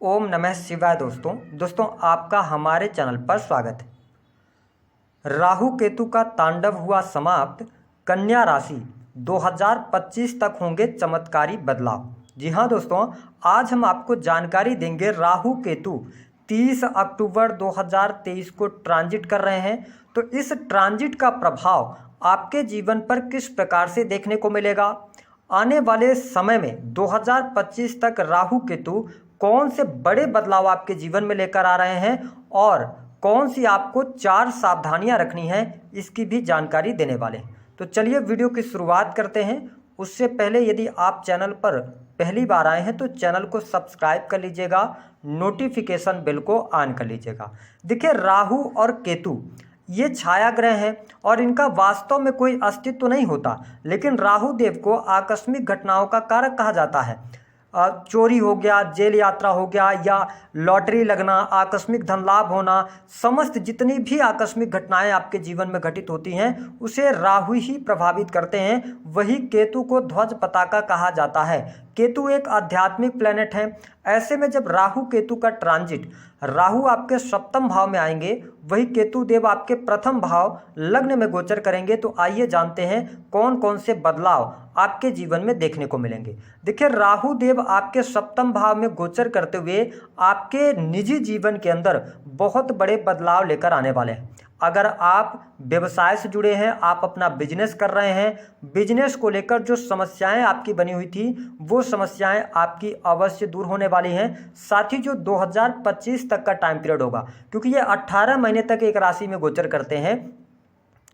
ओम नमः शिवाय। दोस्तों आपका हमारे चैनल पर स्वागत है। राहु केतु का तांडव हुआ समाप्त। कन्या राशि 2025 तक होंगे चमत्कारी बदलाव। जी हाँ दोस्तों, आज हम आपको जानकारी देंगे। राहु केतु 30 अक्टूबर 2023 को ट्रांजिट कर रहे हैं, तो इस ट्रांजिट का प्रभाव आपके जीवन पर किस प्रकार से देखने को मिलेगा। आने वाले समय में 2025 तक राहु केतु कौन से बड़े बदलाव आपके जीवन में लेकर आ रहे हैं और कौन सी आपको 4 सावधानियां रखनी हैं, इसकी भी जानकारी देने वाले हैं। तो चलिए वीडियो की शुरुआत करते हैं। उससे पहले यदि आप चैनल पर पहली बार आए हैं तो चैनल को सब्सक्राइब कर लीजिएगा, नोटिफिकेशन बेल को ऑन कर लीजिएगा। देखिए, राहु और केतु ये छाया ग्रह हैं और इनका वास्तव में कोई अस्तित्व तो नहीं होता, लेकिन राहु देव को आकस्मिक घटनाओं का कारक कहा जाता है। चोरी हो गया, जेल यात्रा हो गया, या लॉटरी लगना, आकस्मिक धन लाभ होना, समस्त जितनी भी आकस्मिक घटनाएं आपके जीवन में घटित होती हैं उसे राहु ही प्रभावित करते हैं। वही केतु को ध्वज पताका कहा जाता है। केतु एक आध्यात्मिक प्लेनेट है। ऐसे में जब राहु केतु का ट्रांजिट, राहु आपके सप्तम भाव में आएंगे, वही केतु देव आपके प्रथम भाव लग्न में गोचर करेंगे। तो आइए जानते हैं कौन कौन से बदलाव आपके जीवन में देखने को मिलेंगे। देखिए, राहु देव आपके सप्तम भाव में गोचर करते हुए आपके निजी जीवन के अंदर बहुत बड़े बदलाव लेकर आने वाले हैं। अगर आप व्यवसाय से जुड़े हैं, आप अपना बिजनेस कर रहे हैं, बिजनेस को लेकर जो समस्याएं आपकी बनी हुई थी वो समस्याएं आपकी अवश्य दूर होने वाली हैं। साथ ही जो 2025 तक का टाइम पीरियड होगा, क्योंकि ये 18 महीने तक एक राशि में गोचर करते हैं,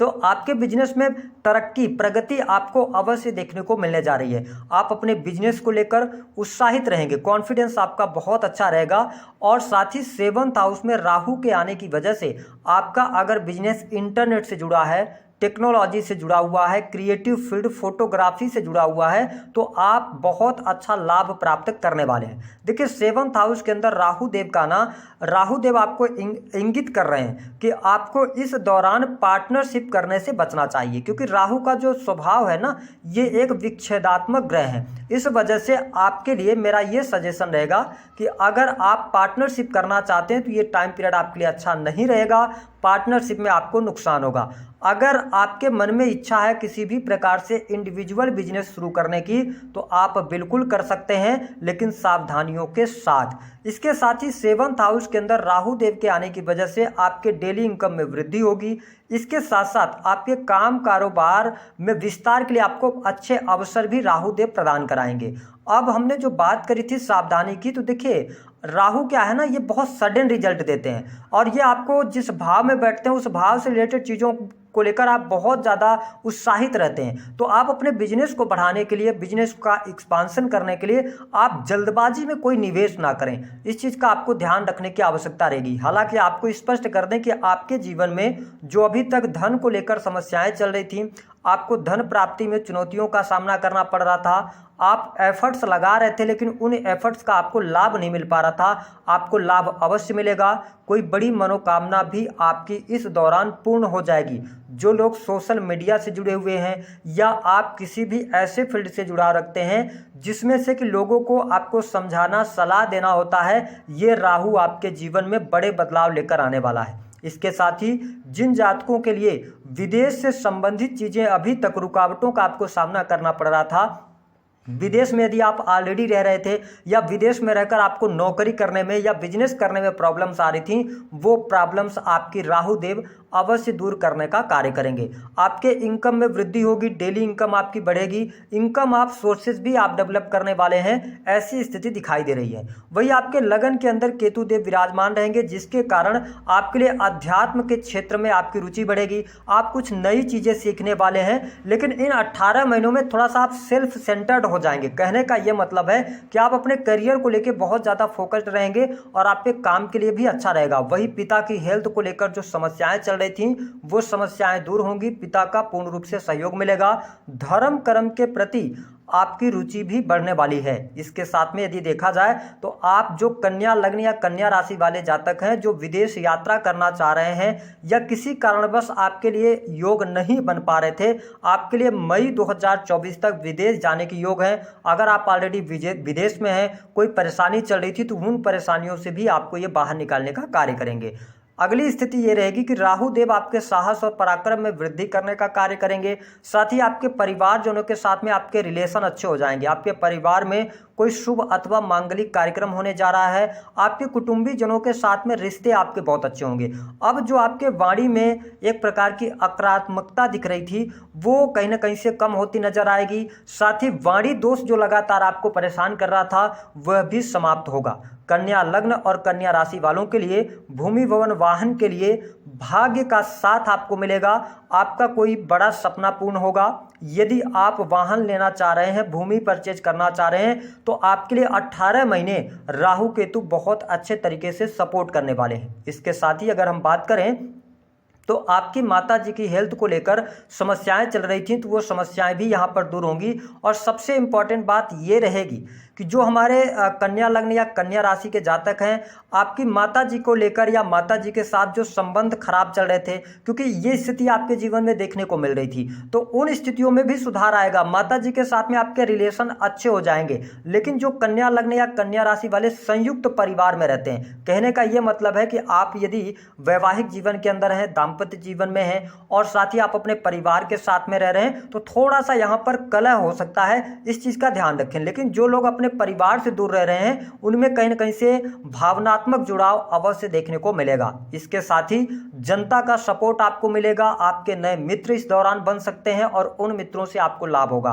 तो आपके बिजनेस में तरक्की, प्रगति आपको अवश्य देखने को मिलने जा रही है। आप अपने बिजनेस को लेकर उत्साहित रहेंगे, कॉन्फिडेंस आपका बहुत अच्छा रहेगा। और साथ ही 7th हाउस में राहु के आने की वजह से आपका अगर बिजनेस इंटरनेट से जुड़ा है, टेक्नोलॉजी से जुड़ा हुआ है, क्रिएटिव फील्ड, फोटोग्राफी से जुड़ा हुआ है, तो आप बहुत अच्छा लाभ प्राप्त करने वाले हैं। देखिए, 7th हाउस के अंदर राहु देव का ना, राहु देव आपको इंगित कर रहे हैं कि आपको इस दौरान पार्टनरशिप करने से बचना चाहिए, क्योंकि राहु का जो स्वभाव है ना, ये एक विच्छेदात्मक ग्रह है। इस वजह से आपके लिए मेरा ये सजेशन रहेगा कि अगर आप पार्टनरशिप करना चाहते हैं तो ये टाइम पीरियड आपके लिए अच्छा नहीं रहेगा। पार्टनरशिप में आपको नुकसान होगा। अगर आपके मन में इच्छा है किसी भी प्रकार से इंडिविजुअल बिजनेस शुरू करने की, तो आप बिल्कुल कर सकते हैं, लेकिन सावधानियों के साथ। इसके साथ ही 7th हाउस के अंदर राहु देव के आने की वजह से आपके डेली इनकम में वृद्धि होगी। इसके साथ साथ आपके काम कारोबार में विस्तार के लिए आपको अच्छे अवसर भी राहु देव प्रदान कराएंगे। अब हमने जो बात करी थी सावधानी की, तो देखिए, राहु क्या है ना, ये बहुत सडन रिजल्ट देते हैं और ये आपको जिस भाव में बैठते हैं उस भाव से रिलेटेड चीज़ों को लेकर आप बहुत ज़्यादा उत्साहित रहते हैं। तो आप अपने बिजनेस को बढ़ाने के लिए, बिजनेस का एक्सपांसन करने के लिए आप जल्दबाजी में कोई निवेश ना करें। इस चीज़ का आपको ध्यान रखने की आवश्यकता रहेगी। हालांकि आपको स्पष्ट कर दें कि आपके जीवन में जो अभी तक धन को लेकर समस्याएं चल रही थी, आपको धन प्राप्ति में चुनौतियों का सामना करना पड़ रहा था, आप एफर्ट्स लगा रहे थे लेकिन उन एफर्ट्स का आपको लाभ नहीं मिल पा रहा था, आपको लाभ अवश्य मिलेगा। कोई बड़ी मनोकामना भी आपकी इस दौरान पूर्ण हो जाएगी। जो लोग सोशल मीडिया से जुड़े हुए हैं या आप किसी भी ऐसे फील्ड से जुड़ा रखते हैं जिसमें से कि लोगों को आपको समझाना, सलाह देना होता है, ये राहु आपके जीवन में बड़े बदलाव लेकर आने वाला है। इसके साथ ही जिन जातकों के लिए विदेश से संबंधित चीज़ें अभी तक रुकावटों का आपको सामना करना पड़ रहा था, विदेश में यदि आप ऑलरेडी रह रहे थे या विदेश में रहकर आपको नौकरी करने में या बिजनेस करने में प्रॉब्लम्स आ रही थी, वो प्रॉब्लम्स आपकी राहु देव अवश्य दूर करने का कार्य करेंगे। आपके इनकम में वृद्धि होगी, डेली इनकम आपकी बढ़ेगी, इनकम आप सोर्सेज भी आप डेवलप करने वाले हैं, ऐसी स्थिति दिखाई दे रही है। वही आपके लगन के अंदर केतु देव विराजमान रहेंगे, जिसके कारण आपके लिए अध्यात्म के क्षेत्र में आपकी रुचि बढ़ेगी। आप कुछ नई चीज़ें सीखने वाले हैं, लेकिन इन 18 महीनों में थोड़ा सा आप सेल्फ सेंटर्ड हो जाएंगे। कहने का यह मतलब है कि आप अपने करियर को लेकर बहुत ज़्यादा फोकस्ड रहेंगे और आपके काम के लिए भी अच्छा रहेगा। वही पिता की हेल्थ को लेकर जो समस्याएं चल रही थी वो समस्याएं दूर होंगी, पिता का पूर्ण रूप से सहयोग मिलेगा, धर्म कर्म के प्रति आपकी रुचि भी बढ़ने वाली है। इसके साथ में यदि देखा जाए तो आप जो कन्या लग्न या कन्या राशि वाले जातक हैं जो विदेश यात्रा करना चाह रहे हैं या किसी कारणवश आपके लिए योग नहीं बन पा रहे थे, आपके लिए मई 2024 तक विदेश जाने की योग है। अगर आप ऑलरेडी विदेश में हैं, कोई परेशानी चल रही थी तो उन परेशानियों से भी आपको ये बाहर निकालने का कार्य करेंगे। अगली स्थिति ये रहेगी कि राहु देव आपके साहस और पराक्रम में वृद्धि करने का कार्य करेंगे। साथ ही आपके परिवारजनों के साथ में आपके रिलेशन अच्छे हो जाएंगे। आपके परिवार में कोई शुभ अथवा मांगलिक कार्यक्रम होने जा रहा है। आपके कुटुंबी जनों के साथ में रिश्ते आपके बहुत अच्छे होंगे। अब जो आपके वाणी में एक प्रकार की अकारात्मकता दिख रही थी वो कहीं ना कहीं से कम होती नजर आएगी। साथ ही वाणी दोष जो लगातार आपको परेशान कर रहा था वह भी समाप्त होगा। कन्या लग्न और कन्या राशि वालों के लिए भूमि भवन वाहन के लिए भाग्य का साथ आपको मिलेगा। आपका कोई बड़ा सपना पूर्ण होगा। यदि आप वाहन लेना चाह रहे हैं, भूमि परचेज करना चाह रहे हैं तो आपके लिए 18 महीने राहु केतु बहुत अच्छे तरीके से सपोर्ट करने वाले हैं। इसके साथ ही अगर हम बात करें तो आपकी माता जी की हेल्थ को लेकर समस्याएं चल रही थी तो वो समस्याएं भी यहाँ पर दूर होंगी। और सबसे इम्पॉर्टेंट बात ये रहेगी कि जो हमारे कन्या लग्न या कन्या राशि के जातक हैं, आपकी माता जी को लेकर या माता जी के साथ जो संबंध खराब चल रहे थे, क्योंकि ये स्थिति आपके जीवन में देखने को मिल रही थी, तो उन स्थितियों में भी सुधार आएगा। माता जी के साथ में आपके रिलेशन अच्छे हो जाएंगे। लेकिन जो कन्या लग्न या कन्या राशि वाले संयुक्त परिवार में रहते हैं, कहने का ये मतलब है कि आप यदि वैवाहिक जीवन के अंदर हैं, दाम्पत्य जीवन में हैं और साथ ही आप अपने परिवार के साथ में रह रहे हैं तो थोड़ा सा यहाँ पर कलह हो सकता है, इस चीज़ का ध्यान रखें। लेकिन जो लोग अपने परिवार से दूर रह रहे हैं उनमें कहीं ना कहीं से भावनात्मक जुड़ाव अवश्य देखने को मिलेगा। इसके साथ ही जनता का सपोर्ट आपको मिलेगा। आपके नए मित्र इस दौरान बन सकते हैं और उन मित्रों से आपको लाभ होगा।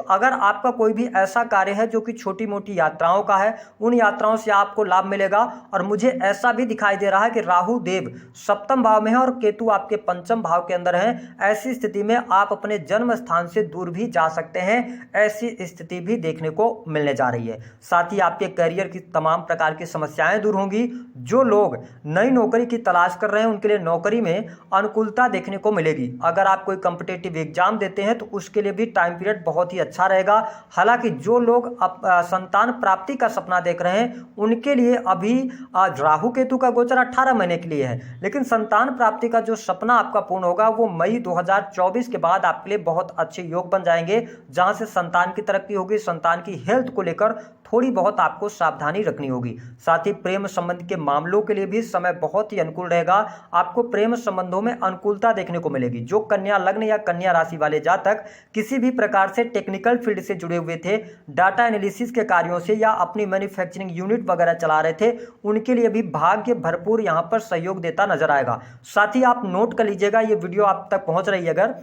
अगर आपका कोई भी ऐसा कार्य है जो कि छोटी मोटी यात्राओं का है, उन यात्राओं से आपको लाभ मिलेगा। और मुझे ऐसा भी दिखाई दे रहा है कि राहु देव सप्तम भाव में है और केतु आपके पंचम भाव के अंदर है। ऐसी स्थिति में आप अपने जन्म स्थान से दूर भी जा सकते हैं। ऐसी स्थिति भी देखने को मिलने जा रही है। साथ ही आपके करियर की तमाम प्रकार की समस्याएं दूर होंगी। जो लोग नई नौकरी की तलाश कर रहे हैं उनके लिए नौकरी में अनुकूलता देखने को मिलेगी। अगर आप कोई कॉम्पिटिटिव एग्जाम देते हैं तो उसके लिए भी टाइम पीरियड बहुत ही अच्छा रहेगा। हालांकि जो लोग संतान प्राप्ति का सपना देख रहे हैं उनके लिए अभी राहु केतु का गोचर 18 महीने के लिए है, लेकिन संतान प्राप्ति का जो सपना आपका पूर्ण होगा वो मई 2024 के बाद आपके लिए बहुत अच्छे योग बन जाएंगे, जहां से संतान की तरक्की होगी। संतान की हेल्थ को लेकर थोड़ी बहुत आपको सावधानी रखनी होगी। साथ ही प्रेम संबंध के मामलों के लिए भी समय बहुत ही अनुकूल रहेगा। आपको प्रेम संबंधों में अनुकूलता देखने को मिलेगी। जो कन्या लग्न या कन्या राशि वाले जातक किसी भी प्रकार से टेक्निकल फील्ड से जुड़े हुए थे, डाटा एनालिसिस के कार्यों से या अपनी मैन्युफैक्चरिंग यूनिट वगैरह चला रहे थे, उनके लिए भी भाग्य भरपूर यहाँ पर सहयोग देता नजर आएगा। साथ ही आप नोट कर लीजिएगा, ये वीडियो आप तक पहुंच रही है अगर,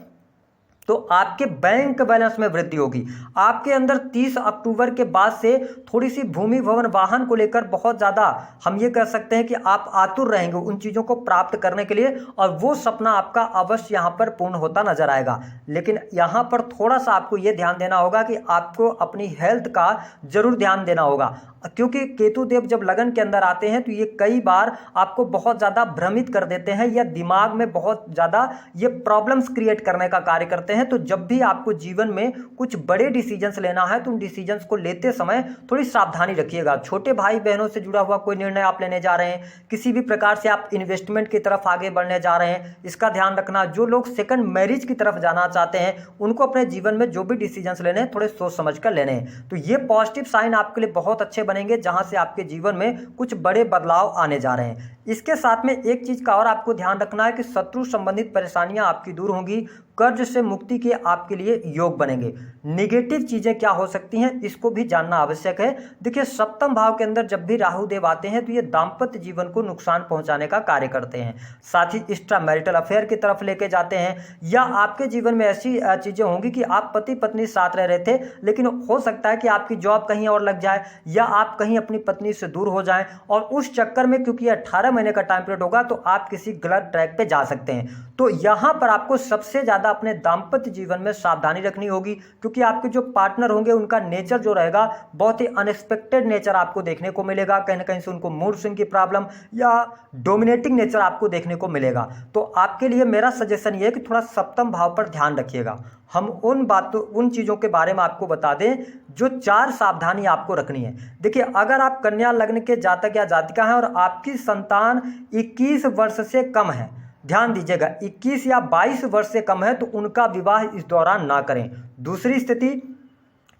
तो आपके बैंक बैलेंस में वृद्धि होगी। आपके अंदर 30 अक्टूबर के बाद से थोड़ी सी भूमि भवन वाहन को लेकर बहुत ज़्यादा हम ये कह सकते हैं कि आप आतुर रहेंगे उन चीज़ों को प्राप्त करने के लिए, और वो सपना आपका अवश्य यहाँ पर पूर्ण होता नजर आएगा। लेकिन यहाँ पर थोड़ा सा आपको ये ध्यान देना होगा कि आपको अपनी हेल्थ का जरूर ध्यान देना होगा, क्योंकि केतु देव जब लगन के अंदर आते हैं तो ये कई बार आपको बहुत ज़्यादा भ्रमित कर देते हैं या दिमाग में बहुत ज़्यादा ये प्रॉब्लम्स क्रिएट करने का कार्य करते हैं। तो जब भी आपको जीवन में कुछ बड़े डिसीजंस लेना है तो उन डिसीजंस को लेते समय थोड़ी सावधानी रखिएगा। छोटे भाई बहनों से जुड़ा हुआ कोई निर्णय आप लेने जा रहे हैं, किसी भी प्रकार से आप इन्वेस्टमेंट की तरफ आगे बढ़ने जा रहे हैं, इसका ध्यान रखना। जो लोग सेकंड मैरिज की तरफ जाना चाहते हैं उनको अपने जीवन में जो भी डिसीजंस लेने हैं थोड़े सोच समझ कर लेने हैं। तो ये पॉजिटिव साइन आपके लिए बहुत अच्छे बनेंगे, जहां से आपके जीवन में कुछ बड़े बदलाव आने जा रहे हैं। इसके साथ में एक चीज का और आपको ध्यान रखना है कि शत्रु संबंधित परेशानियां आपकी दूर होंगी। कर्ज से मुक्ति के आपके लिए योग बनेंगे। निगेटिव चीजें क्या हो सकती हैं इसको भी जानना आवश्यक है। देखिए, सप्तम भाव के अंदर जब भी राहु देव आते हैं तो ये दाम्पत्य जीवन को नुकसान पहुंचाने का कार्य करते हैं। साथ ही एक्स्ट्रा मैरिटल अफेयर की तरफ लेके जाते हैं, या आपके जीवन में ऐसी चीजें होंगी कि आप पति पत्नी साथ रह रहे थे लेकिन हो सकता है कि आपकी जॉब कहीं और लग जाए या आप कहीं अपनी पत्नी से दूर हो जाएं, और उस चक्कर में क्योंकि 18 महीने का टाइम पीरियड होगा तो आप किसी गलत ट्रैक पे जा सकते हैं। तो यहां पर आपको सबसे ज्यादा ज़्यादा अपने दाम्पत्य जीवन में सावधानी रखनी होगी, क्योंकि आपके जो पार्टनर होंगे उनका नेचर जो रहेगा बहुत ही अनएक्सपेक्टेड नेचर आपको देखने को मिलेगा। कहीं ना कहीं से उनको मूड स्विंग की प्रॉब्लम या डोमिनेटिंग नेचर आपको देखने को मिलेगा। तो आपके लिए मेरा सजेशन ये है कि थोड़ा सप्तम भाव पर ध्यान रखिएगा। हम उन चीज़ों के बारे में आपको बता दें जो 4 सावधानी आपको रखनी है। देखिए, अगर आप कन्या लग्न के जातक या जातिका हैं और आपकी संतान 21 वर्ष से कम है, ध्यान दीजिएगा, 21 या 22 वर्ष से कम है तो उनका विवाह इस दौरान ना करें। दूसरी स्थिति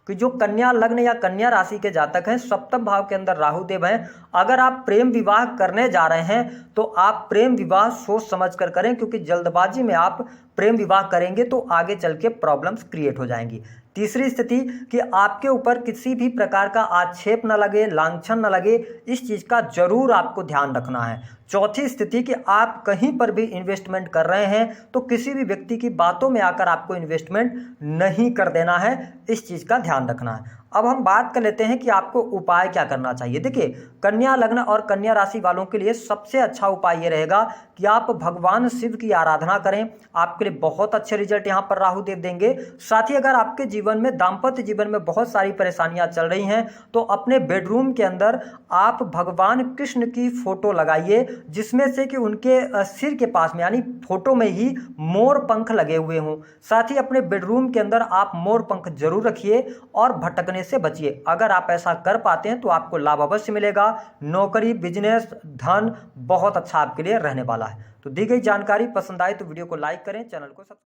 कि जो कन्या लग्न या कन्या राशि के जातक हैं, सप्तम भाव के अंदर राहु देव हैं, अगर आप प्रेम विवाह करने जा रहे हैं तो आप प्रेम विवाह सोच समझ कर करें, क्योंकि जल्दबाजी में आप प्रेम विवाह करेंगे तो आगे चल के प्रॉब्लम्स क्रिएट हो जाएंगी। तीसरी स्थिति कि आपके ऊपर किसी भी प्रकार का आक्षेप न लगे, लांछन न लगे, इस चीज़ का जरूर आपको ध्यान रखना है। चौथी स्थिति कि आप कहीं पर भी इन्वेस्टमेंट कर रहे हैं तो किसी भी व्यक्ति की बातों में आकर आपको इन्वेस्टमेंट नहीं कर देना है, इस चीज़ का ध्यान रखना है। अब हम बात कर लेते हैं कि आपको उपाय क्या करना चाहिए। देखिए, कन्या लग्न और कन्या राशि वालों के लिए सबसे अच्छा उपाय ये रहेगा कि आप भगवान शिव की आराधना करें। आपके लिए बहुत अच्छे रिजल्ट यहाँ पर राहु देव देंगे। साथ ही अगर आपके जीवन में, दाम्पत्य जीवन में बहुत सारी परेशानियां चल रही हैं तो अपने बेडरूम के अंदर आप भगवान कृष्ण की फोटो लगाइए, जिसमें से कि उनके सिर के पास में, यानी फोटो में ही मोर पंख लगे हुए हों। साथ ही अपने बेडरूम के अंदर आप मोर पंख जरूर रखिए और भटकने से बचिए। अगर आप ऐसा कर पाते हैं तो आपको लाभ अवश्य मिलेगा। नौकरी, बिजनेस, धन बहुत अच्छा आपके लिए रहने वाला है। तो दी गई जानकारी पसंद आए तो वीडियो को लाइक करें, चैनल को सब्सक्राइब